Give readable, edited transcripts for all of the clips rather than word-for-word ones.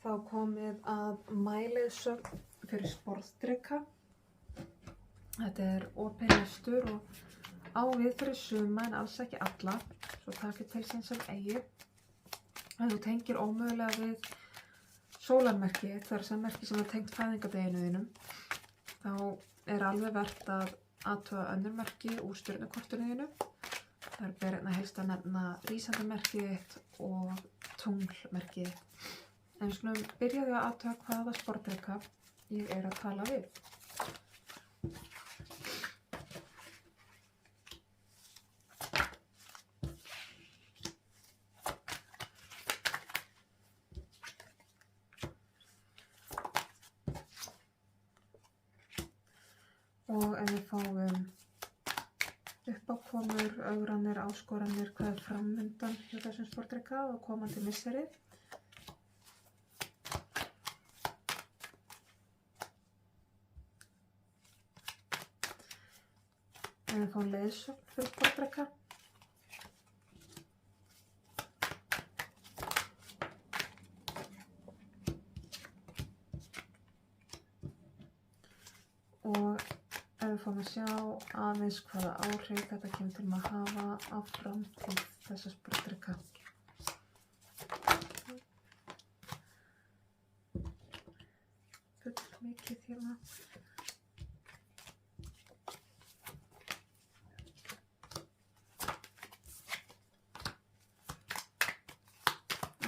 þá komið að mæleiðsögn fyrir sporðdrykka. Þetta er opinn lestur og á við fyrir suma en alls ekki alla, svo takið til sín sem eigi. Ef þú tengir ómögulega við sólarmerki, þar sem merki sem er tengt fæðingardeginu þínum, þá er alveg vert að athuga önnur merki úr stjörnukortinu þínu. Þar ber einna helst að nefna rísandamerkið þitt og tunglmerkið þitt. En við skulum byrja því að athuga hvaða sporðdrykka ég er að tala við. Og ef við fáum uppákomur, ögranir, áskoranir, hvað er framundan hjá þessum sporðdrykka og komandi misseri. Ef við fáum leiðsögn fyrir sporðdrykka. Og ef við fáum að sjá aðeins hvaða áhrif þetta kemur til að hafa á framtíð þessa sporðdrykka. Full mikið hérna.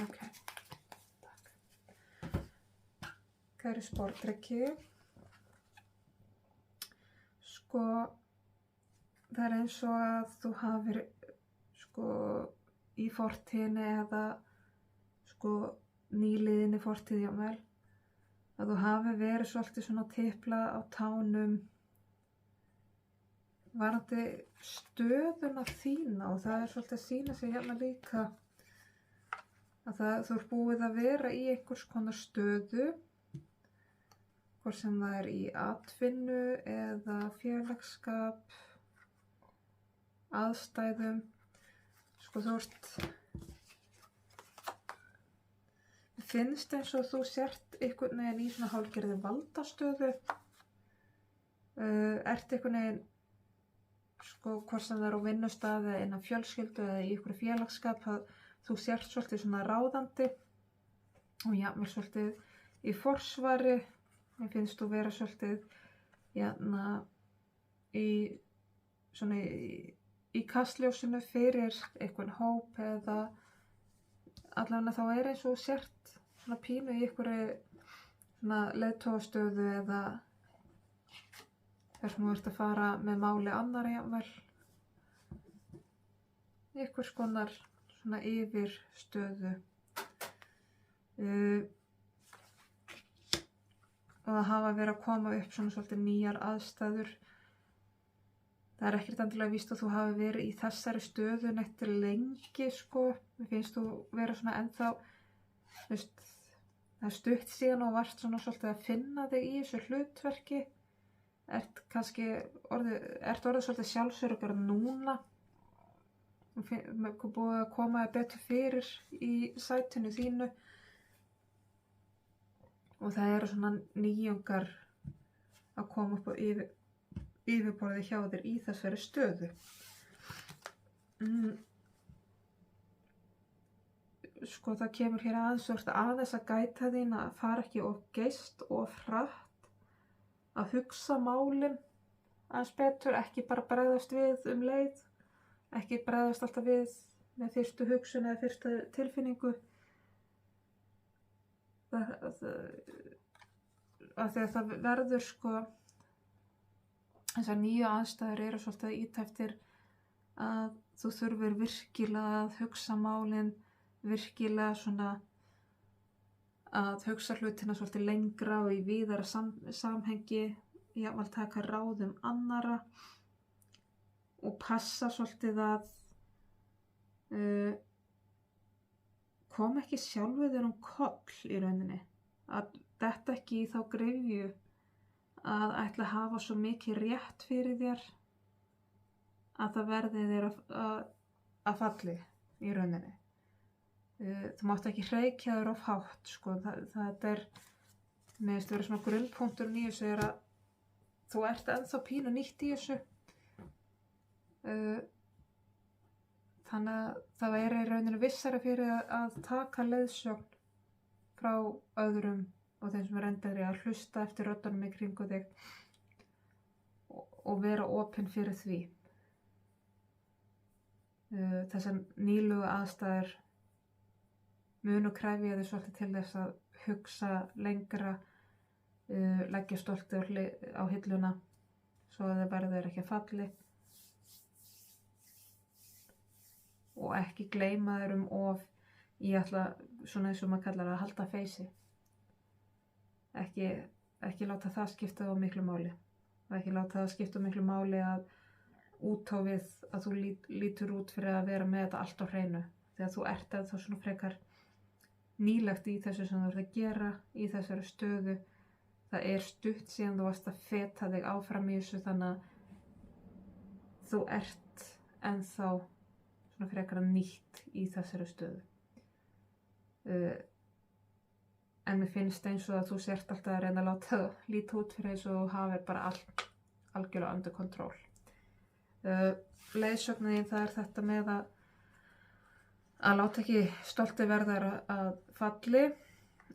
Ok, takk. Kæri sporðdrykki. Það er eins og að þú hafir í fortíðinni eða nýliðinni fortíð jafnvel, að þú hafi verið svolítið svona tipla á tánum varðandi stöðuna þína, og það er svolítið að sýna sig hérna líka að þú ert búið að vera í einhvers konar stöðu, hvort sem það er í atvinnu eða félagsskap, aðstæðum. Þú finnst eins og þú sért einhvern veginn í svona hálfgerði valdastöðu. Ert einhvern veginn, hvort sem það er á vinnustað eða innan fjölskyldu eða í einhverju félagsskap, að þú sért svolítið svona ráðandi og jafnvel svolítið í forsvari. Mér finnst þú vera svolítið í kastljósinu fyrir einhvern hóp, eða allavega þá er eins og sért svona pínu í einhverju svona leiðtogastöðu eða þar sem þú ert að fara með máli annarra jafnvel. Einhvers konar svona yfirstöðu. Og það hafa verið að koma upp svona svolítið nýjar aðstæður. Það er ekkert endilega víst að þú hafi verið í þessari stöðu neitt lengi, Mér finnst þú vera svona ennþá, það er stutt síðan og varst svona svolítið að finna þig í þessu hlutverki. Ert orðið svolítið sjálfsöruggar núna. Búið að koma þig betur fyrir í sætinu þínu. Og það eru svona nýjungar að koma upp á yfirborðið hjá þér í þessari stöðu. Það kemur hér aðeins að gæta þín að fara ekki of geyst og hratt, að hugsa málin aðeins betur, ekki bara bregðast við leið, ekki bregðast alltaf við með fyrstu hugsun eða fyrstu tilfinningu. Af því að það verður þessar nýju aðstæður eru svolítið að ýta eftir að þú þurfir virkilega að hugsa málin, virkilega svona að hugsa hlutina svolítið lengra og í víðara samhengi, jafnvel taka ráð annarra og passa svolítið að kom ekki sjálfu þér koll í rauninni, að detta ekki í þá gryfju að ætla að hafa svo mikið rétt fyrir þér að það verði þér að falli í rauninni. Þú mátt ekki hreykja þér of hátt, sko. Það er, mér finnst vera svona grunnpunkturinn í þessu að þú ert ennþá pínu nýtt í þessu. Þannig að það í rauninu vissara fyrir að taka leiðsögn frá öðrum og þeim sem reyndari að hlusta eftir röddunum í kringu þig og vera opinn fyrir því. Þessar nýlugu aðstæður munu krefja þig svolítið til þess að hugsa lengra, leggja stoltið á hilluna svo að það verður ekki að falli og ekki gleyma þér of í svona eins og maður kallar að halda feysi. Ekki láta það skipta á miklu máli og ekki láta það skipta á miklu máli að út á við að þú lítur út fyrir að vera með þetta allt á hreinu þegar þú ert eða þá svona frekar nýlegt í þessu sem þú ert að gera í þessari stöðu. Það stutt síðan þú varst að feta þig áfram í þessu þannig að þú ert ennþá svona frekar nýtt í þessari stöðu. En mér finnst eins og að þú sért alltaf að reyna að láta það líta út fyrir eins og þú hafir bara allt algjörlega under control. Leiðsögnin það þetta með að láta ekki stoltið verða að falli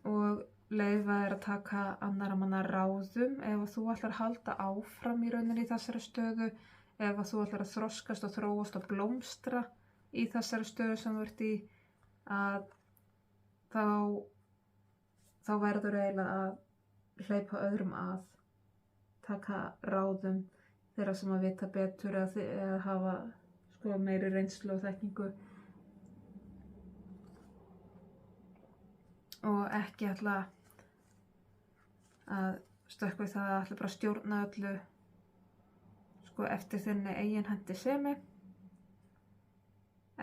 og leyfa þér að taka annarra manna ráðum ef þú ætlar að halda áfram í rauninni í þessari stöðu, ef þú ætlar að þroskast og þróast og blómstra í þessari stöðu sem þú ert í, að þá verður eiginlega að hleypa öðrum að, taka ráðum þeirra sem að vita betur eða hafa meiri reynslu og þekkingu og ekki ætla að stökkva í það að ætla bara að stjórna öllu eftir þinni eigin hentisemi,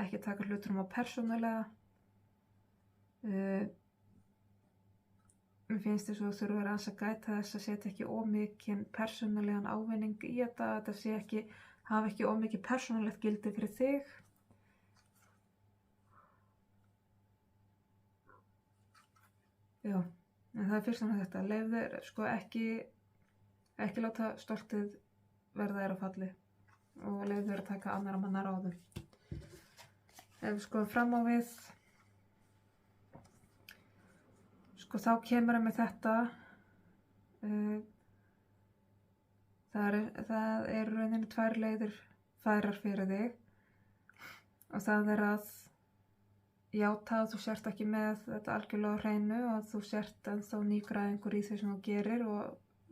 ekki taka hlutunum á persónulega. Mér finnst þess að þú þurfir aðeins að gæta þess að setja ekki of mikinn persónulegan ávinning í þetta hafa ekki of mikið persónulegt gildi fyrir þig. Já, en það fyrst og þetta, leyfðu þér ekki láta stoltið verða þér að falli og leyfðu þér að taka annarra manna ráðum. Ef við fram á við, þá kemur með þetta, það rauninni 2 leiðir færar fyrir þig og það að játa að þú sért ekki með þetta algjörlega á hreinu og að þú sért ennþá nýgræðingur í því sem þú gerir og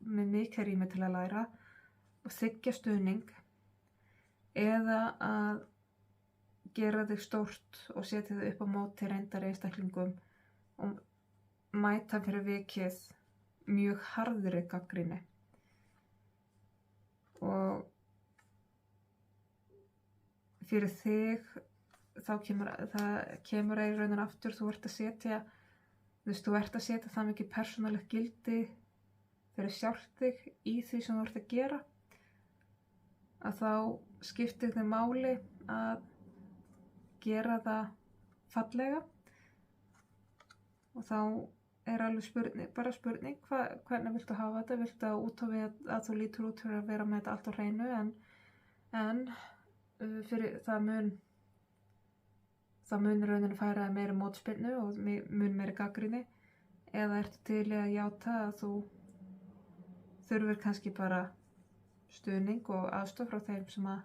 með mikið rými til að læra og þiggja stuðning, eða að gera þig stórt og setja þig upp á móti reyndari einstaklingum og mæta fyrir vikið mjög harðri gagnrýni. Og fyrir þig það kemur í rauninni aftur, þú ert að setja það mikið persónulegt gildi fyrir sjálft þig í því sem þú ert að gera, að þá skiptir þig máli að gera það fallega og þá alveg spurning hvernig viltu hafa þetta, viltu að út á við að þú lítur út fyrir að vera með þetta allt á hreinu en fyrir það mun rauninni færa meiri mótspyrnu og mun meiri gagnrýni, eða ertu til í að játa að þú þurfir kannski bara stuðning og aðstoð frá þeim sem að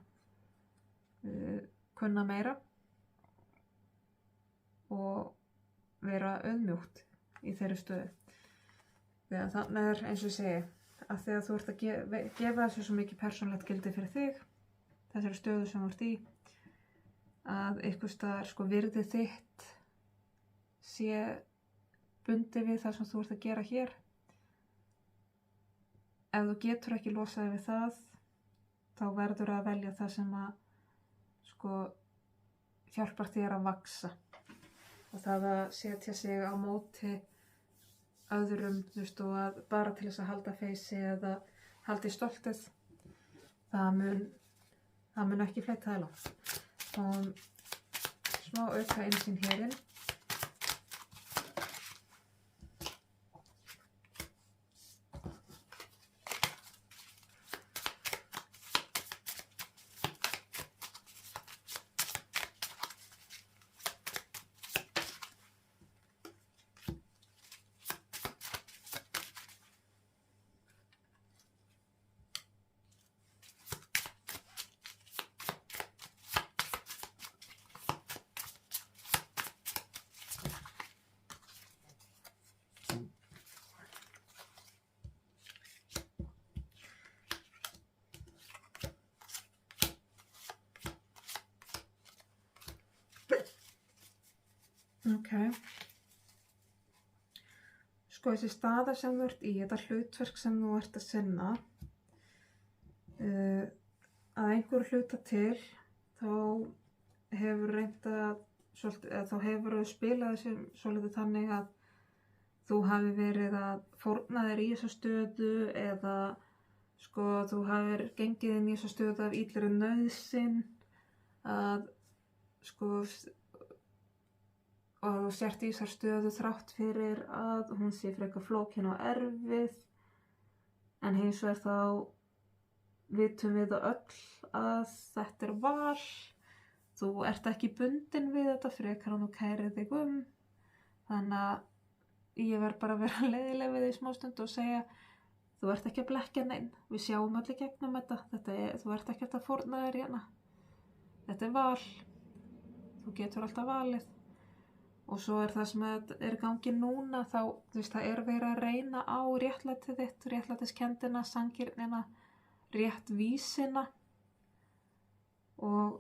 kunna meira og vera auðmjúkt í þeirri stöðu. Þegar þannig eins og ég segi, að þegar þú ert að gefa þessu svo mikið persónulegt gildi fyrir þig, þessari stöðu sem þú ert í, að einhvers staðar virði þitt sé bundið við það sem þú ert að gera hér. Ef þú getur ekki losaði við það, þá verður að velja það sem að hjálpar þér að vaxa. Og það að setja sig á móti öðrum, og að bara til þess að halda feysi eða halda í stoltið, það mun ekki fleyta það langt. Og smá auka innsýn hérinn. Ok. Sko þessi staða sem þú ert í, þetta hlutverk sem þú ert að sinna, að einhverju hluta til, þá hefur reynt að, þá hefur þú spilað þessu svolítið þannig að þú hafi verið að fórna þér í þessa stöðu eða sko þú hafir gengið inn í þessa stöðu af illri nauðsyn að sko og þú sért í þessar stöðu þrátt fyrir að hún sé frekar flókin og erfið en hins vegar þá vitum við það öll að þetta er val, þú ert ekki bundin við þetta frekar en þú kærir þig þannig að ég verð bara að vera leiðileg við því smástund og segja þú ert ekki að blekkja neinn, við sjáum allir gegnum þetta þú ert ekki að fórna þér hérna, þetta er val, þú getur alltaf valið. Og svo er það sem er í gangi núna, þá, þú veist, það er verið að reyna á réttlætið þitt, réttlætiskendina, sanngirnina, réttvísina og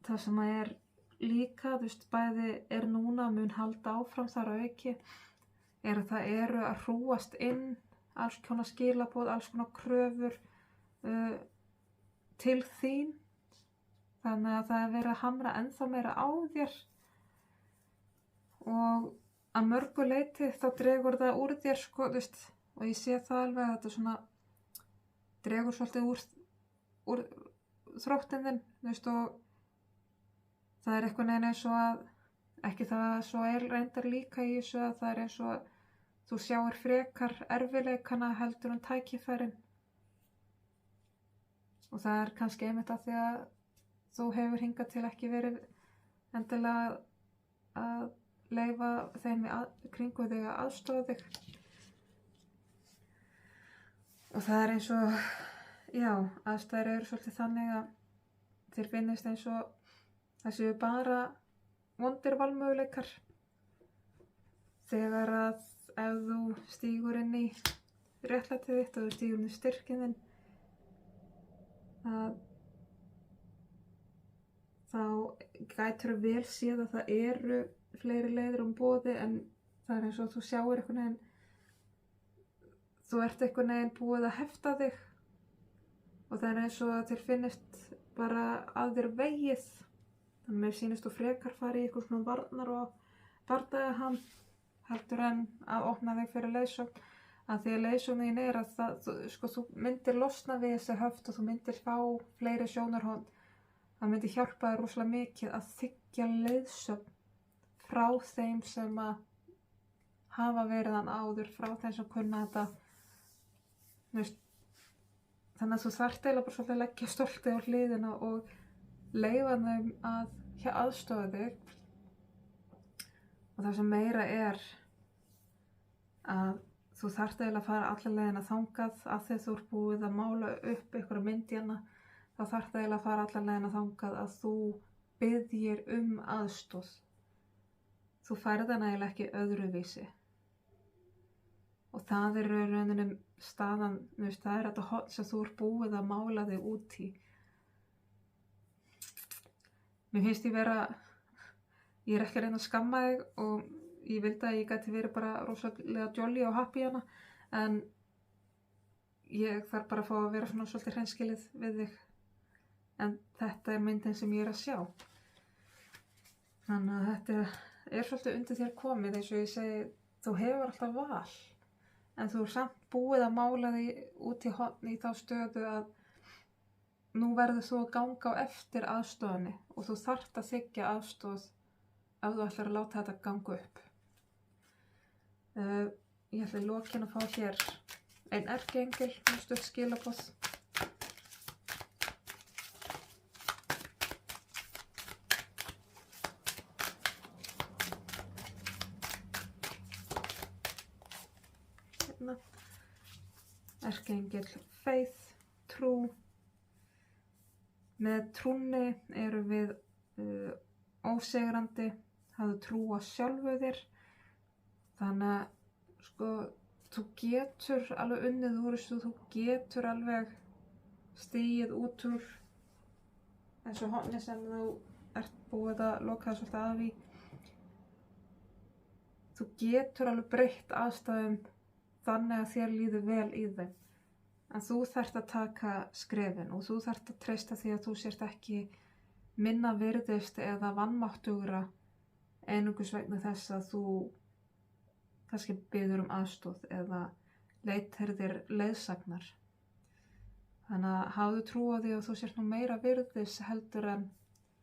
það sem er líka, þú veist, bæði er núna mun halda áfram þar að auki, er að það eru að hrúast inn alls konar skilaboð, alls konar kröfur til þín, þannig að það er verið að hamra ennþá meira á þér. Og að mörgu leyti þá dregur það úr þér sko, þú veist, og ég sé það alveg að þetta svona dregur svolítið úr þróttinn þinn, þú veist, og það er eitthvað neginn eins og að, ekki það svo er reyndar líka í þessu að það er eins og að þú sjáir frekar erfiðleikana heldur en tækifærin. Og það er kannski einmitt af því að þú hefur hingað til ekki verið endilega að leyfa þeim í kringum þig að aðstoða þig. Og það er eins og, já, aðstæður eru svolítið þannig að þér finnist eins og það séu bara vondir valmöguleikar. Þegar að ef þú stígur inn í réttlætið þitt og þú stígur inn í styrkinn þinn, þá gætir vel séð að það eru fleiri leiðir boði en það er eins og þú sjáir einhvern veginn, þú ert einhvern veginn búið að hefta þig og það er eins og að þér finnist bara að þér vegið. Þannig að mér sýnist þú frekar fara í eitthvað svona varnar og bardagaham heldur en að opna þig fyrir leiðsögn, að því að leiðsögnin er að þú myndir losna við þessi höft og þú myndir fá fleiri sjónarhorn. Það myndi hjálpa þér rosalega mikið að þiggja leiðsögn frá þeim sem að hafa verið hann áður, frá þeim sem kunna þetta. Þannig að þú þarft eiginlega bara svolítið að leggja stoltið á hliðina og leyfa þeim að aðstoða þig. Og það sem meira er að þú þarft eiginlega að fara alla leiðina þangað að þegar þú ert búið að mála upp einhverja mynd hérna, þá þarft eiginlega að fara alla leiðina þangað að þú biðjir aðstoð. Þú færð hana eiginlega ekki öðruvísi. Og það er rauninni staðan, það er þetta horn sem þú ert búið að mála þig út í. Mér finnst ég er ekki að reyna að skamma þig og ég vildi að ég gæti verið bara rosalega jolly og happy hana, en ég þarf bara að fá að vera svona svolítið hreinskilið við þig. En þetta er myndin sem ég er að sjá. Þannig að þetta er svolítið undir þér komið, eins og ég segi, þú hefur alltaf val, en þú er samt búið að mála þig út í horn í þá stöðu að nú verður þú að ganga á eftir aðstoðinni og þú þarft að þiggja aðstoð ef þú ætlar að láta þetta ganga upp. Ég ætla í lokin að fá hér ein erkiengil með stutt skilaboð. Erkiengil Faith, trú. Með trúnni erum við ósigrandi, hafðu trú á sjálfu þér. Þannig að sko, þú getur alveg unnið úr þessu, þú getur alveg stigið út úr þessu horni sem þú ert búið að loka svolítið af í. þú getur alveg breytt aðstæðum þannig að þér líður vel í þeim. En þú þarft að taka skrefin og þú þarft að treysta því að þú sért ekki minna virðist eða vanmáttugra einungis vegna þess að þú kannski biður aðstoð eða leitar þér leiðsagnar. Þannig að hafðu trú á því að þú sért nú meira virðis heldur en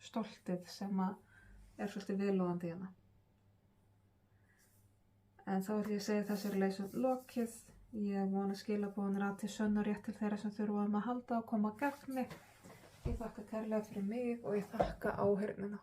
stoltið sem er svolítið viðlóðandi hérna. En þá ætlum ég að segja þessari leysun lokið. Ég vona skilaboðin rati sönn og rétt til þeirra sem þurfa að halda og koma að gagni. Ég þakka kærlega fyrir mig og ég þakka áheyrnina.